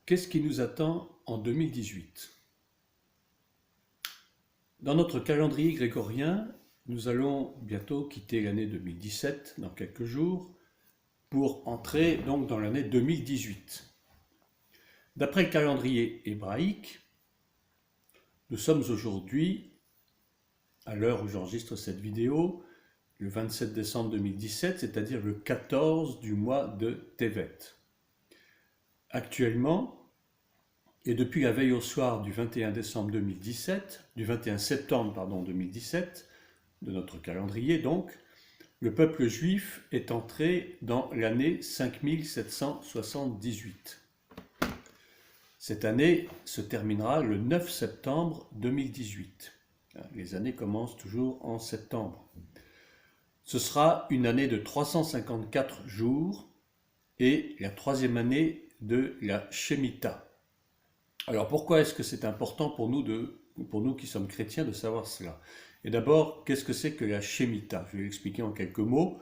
Qu'est-ce qui nous attend en 2018? Dans notre calendrier grégorien, nous allons bientôt quitter l'année 2017, dans quelques jours, pour entrer donc dans l'année 2018. D'après le calendrier hébraïque, nous sommes aujourd'hui, à l'heure où j'enregistre cette vidéo, le 27 décembre 2017, c'est-à-dire le 14 du mois de Tevet. Actuellement, et depuis la veille au soir du 21 décembre 2017, du 21 septembre 2017, de notre calendrier donc, le peuple juif est entré dans l'année 5778. Cette année se terminera le 9 septembre 2018. Les années commencent toujours en septembre. Ce sera une année de 354 jours et la troisième année de la Shemitah. Alors pourquoi est-ce que c'est important pour nous qui sommes chrétiens de savoir cela? Et d'abord, qu'est-ce que c'est que la Shemitah? Je vais l'expliquer en quelques mots.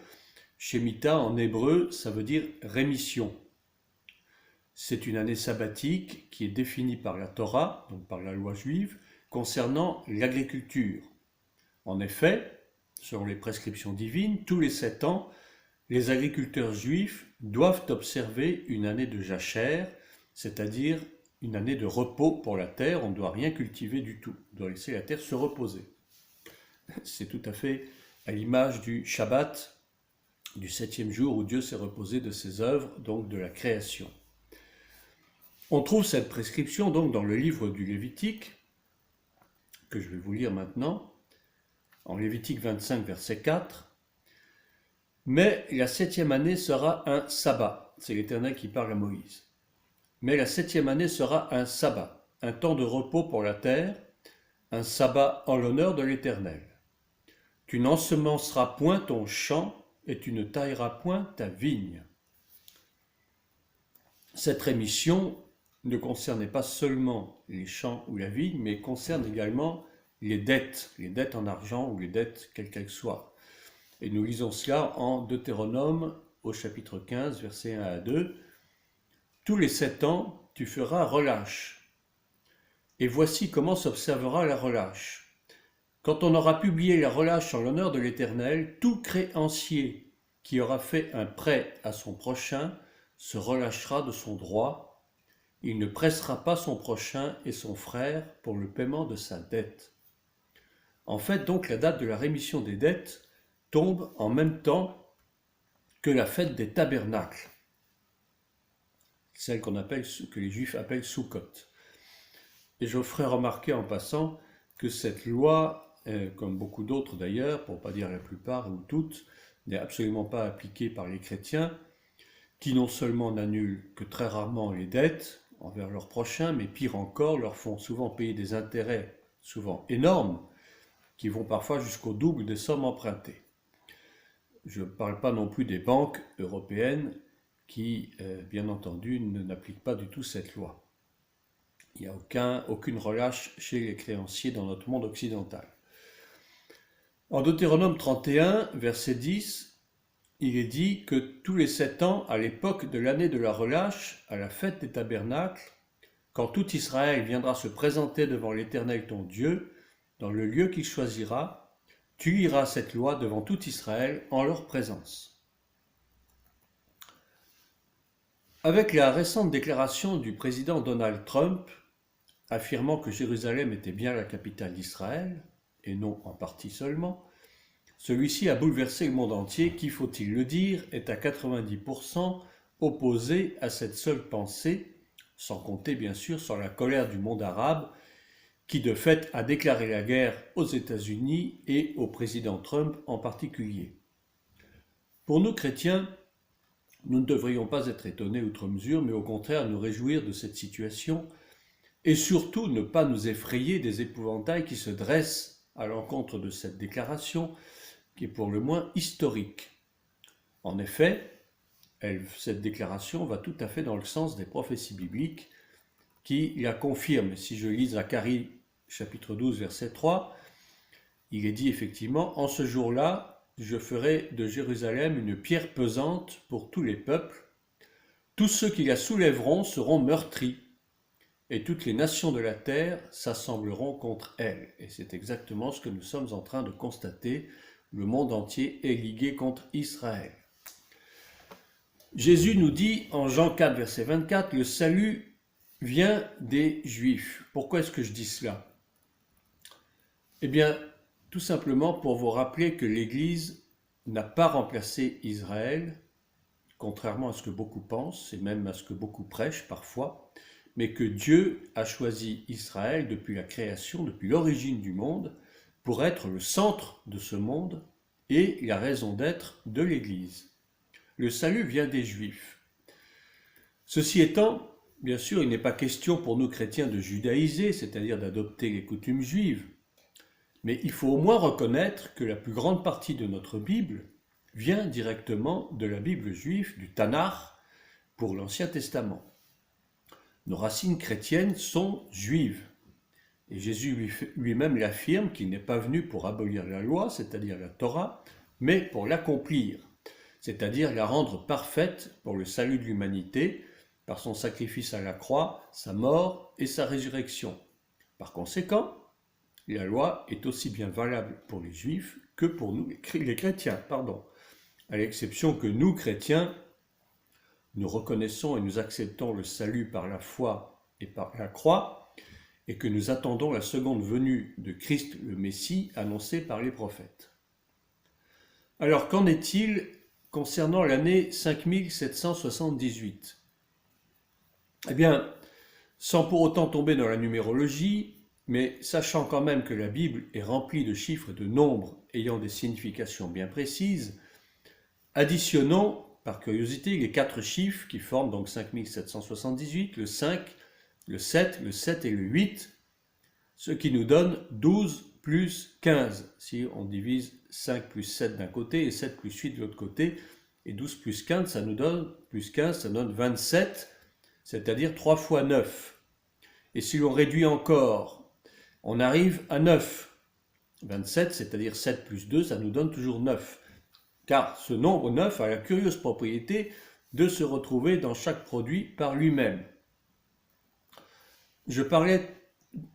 Shemitah en hébreu, ça veut dire rémission. C'est une année sabbatique qui est définie par la Torah, donc par la loi juive, concernant l'agriculture. En effet, selon les prescriptions divines, tous les 7 ans, les agriculteurs juifs doivent observer une année de jachère, c'est-à-dire une année de repos pour la terre. On ne doit rien cultiver du tout, on doit laisser la terre se reposer. C'est tout à fait à l'image du Shabbat, du 7e jour où Dieu s'est reposé de ses œuvres, donc de la création. On trouve cette prescription donc dans le livre du Lévitique, que je vais vous lire maintenant, en Lévitique 25, verset 4. Mais la 7e année sera un sabbat. C'est l'Éternel qui parle à Moïse. Mais la 7e année sera un sabbat, un temps de repos pour la terre, un sabbat en l'honneur de l'Éternel. Tu n'ensemenceras point ton champ et tu ne tailleras point ta vigne. Cette rémission ne concernait pas seulement les champs ou la vigne, mais concerne également les dettes en argent ou les dettes quelles qu'elles soient. Et nous lisons cela en Deutéronome au chapitre 15, versets 1 à 2. Tous les 7 ans, tu feras relâche. Et voici comment s'observera la relâche. Quand on aura publié la relâche en l'honneur de l'Éternel, tout créancier qui aura fait un prêt à son prochain se relâchera de son droit. Il ne pressera pas son prochain et son frère pour le paiement de sa dette. En fait, donc, la date de la rémission des dettes tombe en même temps que la fête des tabernacles, celle que les Juifs appellent Sukkot. Et je ferai remarquer en passant que cette loi, comme beaucoup d'autres d'ailleurs, pour ne pas dire la plupart ou toutes, n'est absolument pas appliquée par les chrétiens, qui non seulement n'annulent que très rarement les dettes envers leurs prochains, mais pire encore, leur font souvent payer des intérêts, souvent énormes, qui vont parfois jusqu'au double des sommes empruntées. Je ne parle pas non plus des banques européennes qui, bien entendu, n'appliquent pas du tout cette loi. Il n'y a aucune relâche chez les créanciers dans notre monde occidental. En Deutéronome 31, verset 10, il est dit que tous les 7 ans, à l'époque de l'année de la relâche, à la fête des tabernacles, quand tout Israël viendra se présenter devant l'Éternel ton Dieu, dans le lieu qu'il choisira, tu liras cette loi devant tout Israël en leur présence. Avec la récente déclaration du président Donald Trump, affirmant que Jérusalem était bien la capitale d'Israël, et non en partie seulement, celui-ci a bouleversé le monde entier qui, faut-il le dire, est à 90% opposé à cette seule pensée, sans compter bien sûr sur la colère du monde arabe, qui de fait a déclaré la guerre aux États-Unis et au président Trump en particulier. Pour nous chrétiens, nous ne devrions pas être étonnés outre mesure, mais au contraire nous réjouir de cette situation et surtout ne pas nous effrayer des épouvantails qui se dressent à l'encontre de cette déclaration qui est pour le moins historique. En effet, cette déclaration va tout à fait dans le sens des prophéties bibliques qui la confirment. Si je lis Zacharie chapitre 12 verset 3, il est dit effectivement « En ce jour-là, je ferai de Jérusalem une pierre pesante pour tous les peuples. Tous ceux qui la soulèveront seront meurtris, et toutes les nations de la terre s'assembleront contre elle. Et c'est exactement ce que nous sommes en train de constater. Le monde entier est ligué contre Israël. Jésus nous dit en Jean 4, verset 24, le salut vient des Juifs. Pourquoi est-ce que je dis cela? Eh bien, tout simplement pour vous rappeler que l'Église n'a pas remplacé Israël, contrairement à ce que beaucoup pensent, et même à ce que beaucoup prêchent parfois, mais que Dieu a choisi Israël depuis la création, depuis l'origine du monde, pour être le centre de ce monde et la raison d'être de l'Église. Le salut vient des Juifs. Ceci étant, bien sûr, il n'est pas question pour nous chrétiens de judaïser, c'est-à-dire d'adopter les coutumes juives, mais il faut au moins reconnaître que la plus grande partie de notre Bible vient directement de la Bible juive, du Tanakh, pour l'Ancien Testament. Nos racines chrétiennes sont juives. Et Jésus lui-même l'affirme qu'il n'est pas venu pour abolir la loi, c'est-à-dire la Torah, mais pour l'accomplir, c'est-à-dire la rendre parfaite pour le salut de l'humanité, par son sacrifice à la croix, sa mort et sa résurrection. Par conséquent, la loi est aussi bien valable pour les Juifs que pour nous, les chrétiens, à l'exception que nous, chrétiens, nous reconnaissons et nous acceptons le salut par la foi et par la croix, et que nous attendons la seconde venue de Christ le Messie annoncé par les prophètes. Alors, qu'en est-il concernant l'année 5778? Eh bien, sans pour autant tomber dans la numérologie, mais sachant quand même que la Bible est remplie de chiffres et de nombres ayant des significations bien précises, additionnons par curiosité les 4 chiffres qui forment donc 5778, le 5, le 7 et le 8, ce qui nous donne 12 plus 15, si on divise 5 plus 7 d'un côté et 7 plus 8 de l'autre côté, et 12 plus 15, ça nous donne, plus 15, ça donne 27, c'est-à-dire 3 fois 9. Et si l'on réduit encore, on arrive à 9. 27, c'est-à-dire 7 plus 2, ça nous donne toujours 9. Car ce nombre 9 a la curieuse propriété de se retrouver dans chaque produit par lui-même. Je parlais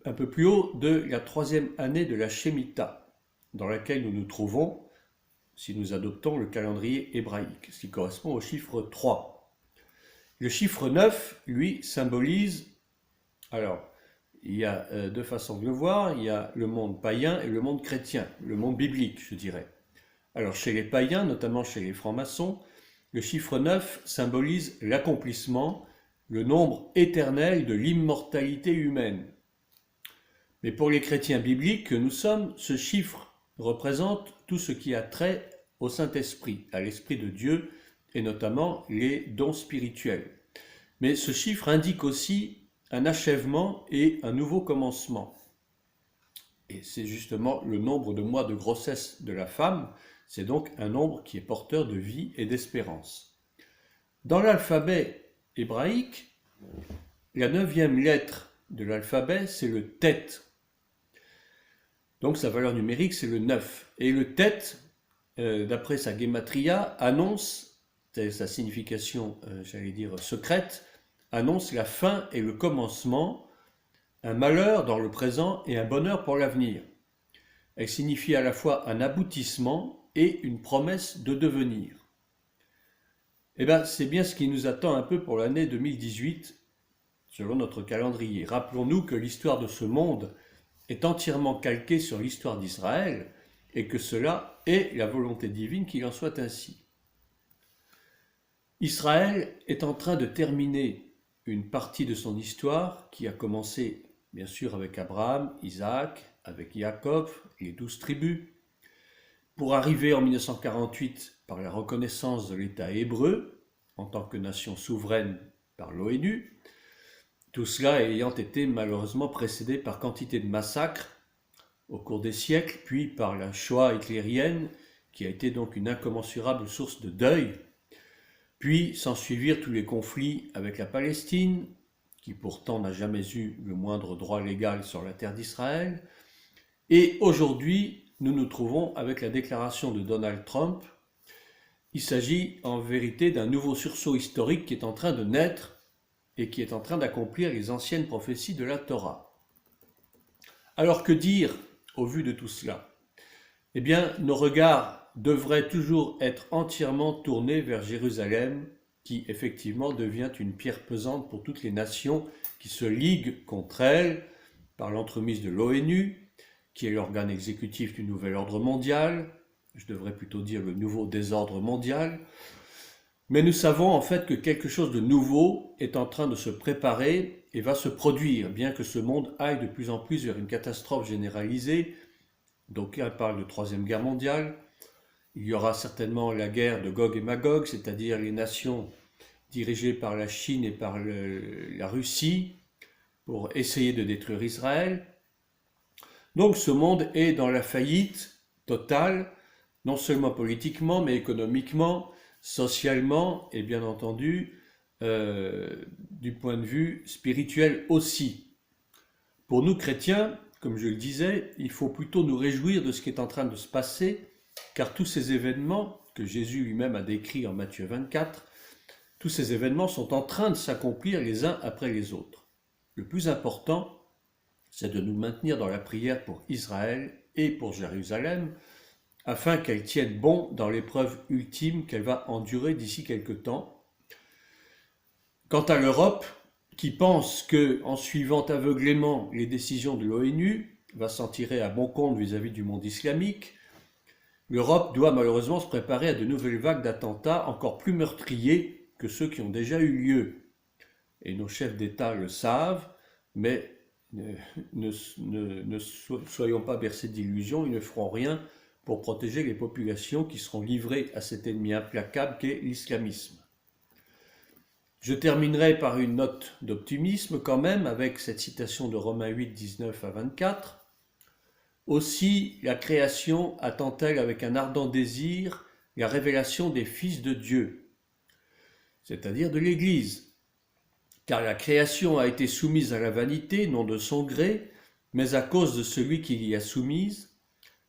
un peu plus haut de la 3e année de la Shemitah, dans laquelle nous nous trouvons si nous adoptons le calendrier hébraïque, ce qui correspond au chiffre 3. Le chiffre 9, lui, symbolise, alors, il y a deux façons de le voir, il y a le monde païen et le monde chrétien, le monde biblique, je dirais. Alors, chez les païens, notamment chez les francs-maçons, le chiffre 9 symbolise l'accomplissement, le nombre éternel de l'immortalité humaine. Mais pour les chrétiens bibliques que nous sommes, ce chiffre représente tout ce qui a trait au Saint-Esprit, à l'Esprit de Dieu, et notamment les dons spirituels. Mais ce chiffre indique aussi un achèvement et un nouveau commencement. Et c'est justement le nombre de mois de grossesse de la femme, c'est donc un nombre qui est porteur de vie et d'espérance. Dans l'alphabet hébraïque, la 9e lettre de l'alphabet, c'est le tet. Donc sa valeur numérique, c'est le 9. Et le tet, d'après sa gematria, annonce, c'est sa signification, secrète, annonce la fin et le commencement, un malheur dans le présent et un bonheur pour l'avenir. Elle signifie à la fois un aboutissement et une promesse de devenir. Eh bien, c'est bien ce qui nous attend un peu pour l'année 2018, selon notre calendrier. Rappelons-nous que l'histoire de ce monde est entièrement calquée sur l'histoire d'Israël et que cela est la volonté divine qu'il en soit ainsi. Israël est en train de terminer une partie de son histoire qui a commencé bien sûr avec Abraham, Isaac, avec Jacob, les 12 tribus, pour arriver en 1948 par la reconnaissance de l'État hébreu en tant que nation souveraine par l'ONU, tout cela ayant été malheureusement précédé par quantité de massacres au cours des siècles, puis par la Shoah hitlérienne, qui a été donc une incommensurable source de deuil, puis s'ensuivirent tous les conflits avec la Palestine, qui pourtant n'a jamais eu le moindre droit légal sur la terre d'Israël, et aujourd'hui, nous nous trouvons avec la déclaration de Donald Trump. Il s'agit en vérité d'un nouveau sursaut historique qui est en train de naître et qui est en train d'accomplir les anciennes prophéties de la Torah. Alors que dire au vu de tout cela? Eh bien, nos regards devraient toujours être entièrement tournés vers Jérusalem, qui effectivement devient une pierre pesante pour toutes les nations qui se liguent contre elle par l'entremise de l'ONU, qui est l'organe exécutif du nouvel ordre mondial, je devrais plutôt dire le nouveau désordre mondial. Mais nous savons en fait que quelque chose de nouveau est en train de se préparer et va se produire, bien que ce monde aille de plus en plus vers une catastrophe généralisée. Donc là, on parle de Troisième Guerre mondiale. Il y aura certainement la guerre de Gog et Magog, c'est-à-dire les nations dirigées par la Chine et par la Russie pour essayer de détruire Israël. Donc ce monde est dans la faillite totale, non seulement politiquement, mais économiquement, socialement et bien entendu du point de vue spirituel aussi. Pour nous chrétiens, comme je le disais, il faut plutôt nous réjouir de ce qui est en train de se passer, car tous ces événements que Jésus lui-même a décrits en Matthieu 24, tous ces événements sont en train de s'accomplir les uns après les autres. Le plus important, c'est de nous maintenir dans la prière pour Israël et pour Jérusalem, afin qu'elle tienne bon dans l'épreuve ultime qu'elle va endurer d'ici quelque temps. Quant à l'Europe, qui pense qu'en suivant aveuglément les décisions de l'ONU, va s'en tirer à bon compte vis-à-vis du monde islamique, l'Europe doit malheureusement se préparer à de nouvelles vagues d'attentats encore plus meurtriers que ceux qui ont déjà eu lieu. Et nos chefs d'État le savent, mais ne soyons pas bercés d'illusions, ils ne feront rien pour protéger les populations qui seront livrées à cet ennemi implacable qu'est l'islamisme. Je terminerai par une note d'optimisme quand même avec cette citation de Romains 8, 19 à 24. Aussi la création attend-elle avec un ardent désir la révélation des fils de Dieu, c'est-à-dire de l'Église. Car la création a été soumise à la vanité, non de son gré, mais à cause de celui qui l'y a soumise,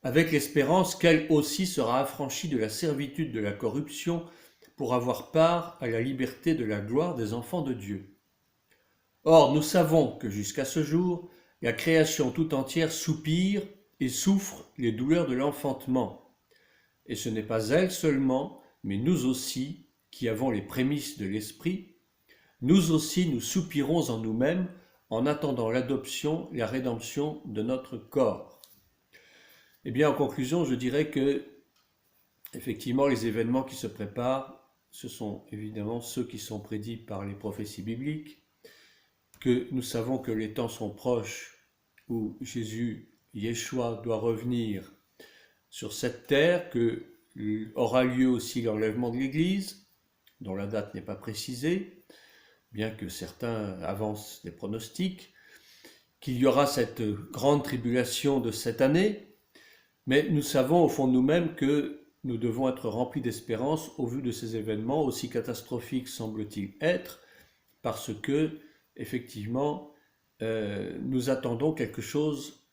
avec l'espérance qu'elle aussi sera affranchie de la servitude de la corruption pour avoir part à la liberté de la gloire des enfants de Dieu. Or, nous savons que jusqu'à ce jour, la création tout entière soupire et souffre les douleurs de l'enfantement. Et ce n'est pas elle seulement, mais nous aussi, qui avons les prémices de l'Esprit, nous aussi nous soupirons en nous-mêmes en attendant l'adoption, la rédemption de notre corps. Eh bien, en conclusion, je dirais que, effectivement, les événements qui se préparent, ce sont évidemment ceux qui sont prédits par les prophéties bibliques, que nous savons que les temps sont proches où Jésus, Yeshua, doit revenir sur cette terre, que aura lieu aussi l'enlèvement de l'Église, dont la date n'est pas précisée, bien que certains avancent des pronostics, qu'il y aura cette grande tribulation de cette année, mais nous savons au fond de nous-mêmes que nous devons être remplis d'espérance au vu de ces événements, aussi catastrophiques semble-t-il être, parce que, effectivement, nous attendons quelque chose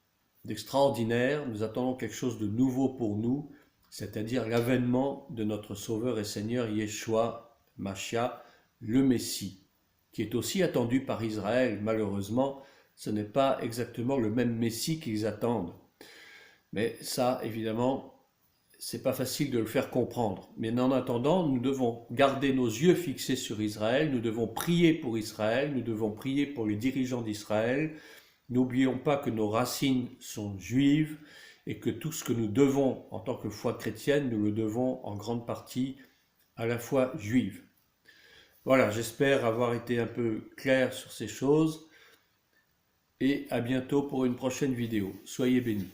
d'extraordinaire, nous attendons quelque chose de nouveau pour nous, c'est-à-dire l'avènement de notre Sauveur et Seigneur Yeshua Mashiach, le Messie, qui est aussi attendu par Israël. Malheureusement, ce n'est pas exactement le même Messie qu'ils attendent. Mais ça, évidemment, c'est pas facile de le faire comprendre. Mais en attendant, nous devons garder nos yeux fixés sur Israël, nous devons prier pour Israël, nous devons prier pour les dirigeants d'Israël. N'oublions pas que nos racines sont juives et que tout ce que nous devons en tant que foi chrétienne, nous le devons en grande partie à la foi juive. Voilà, j'espère avoir été un peu clair sur ces choses et à bientôt pour une prochaine vidéo. Soyez bénis.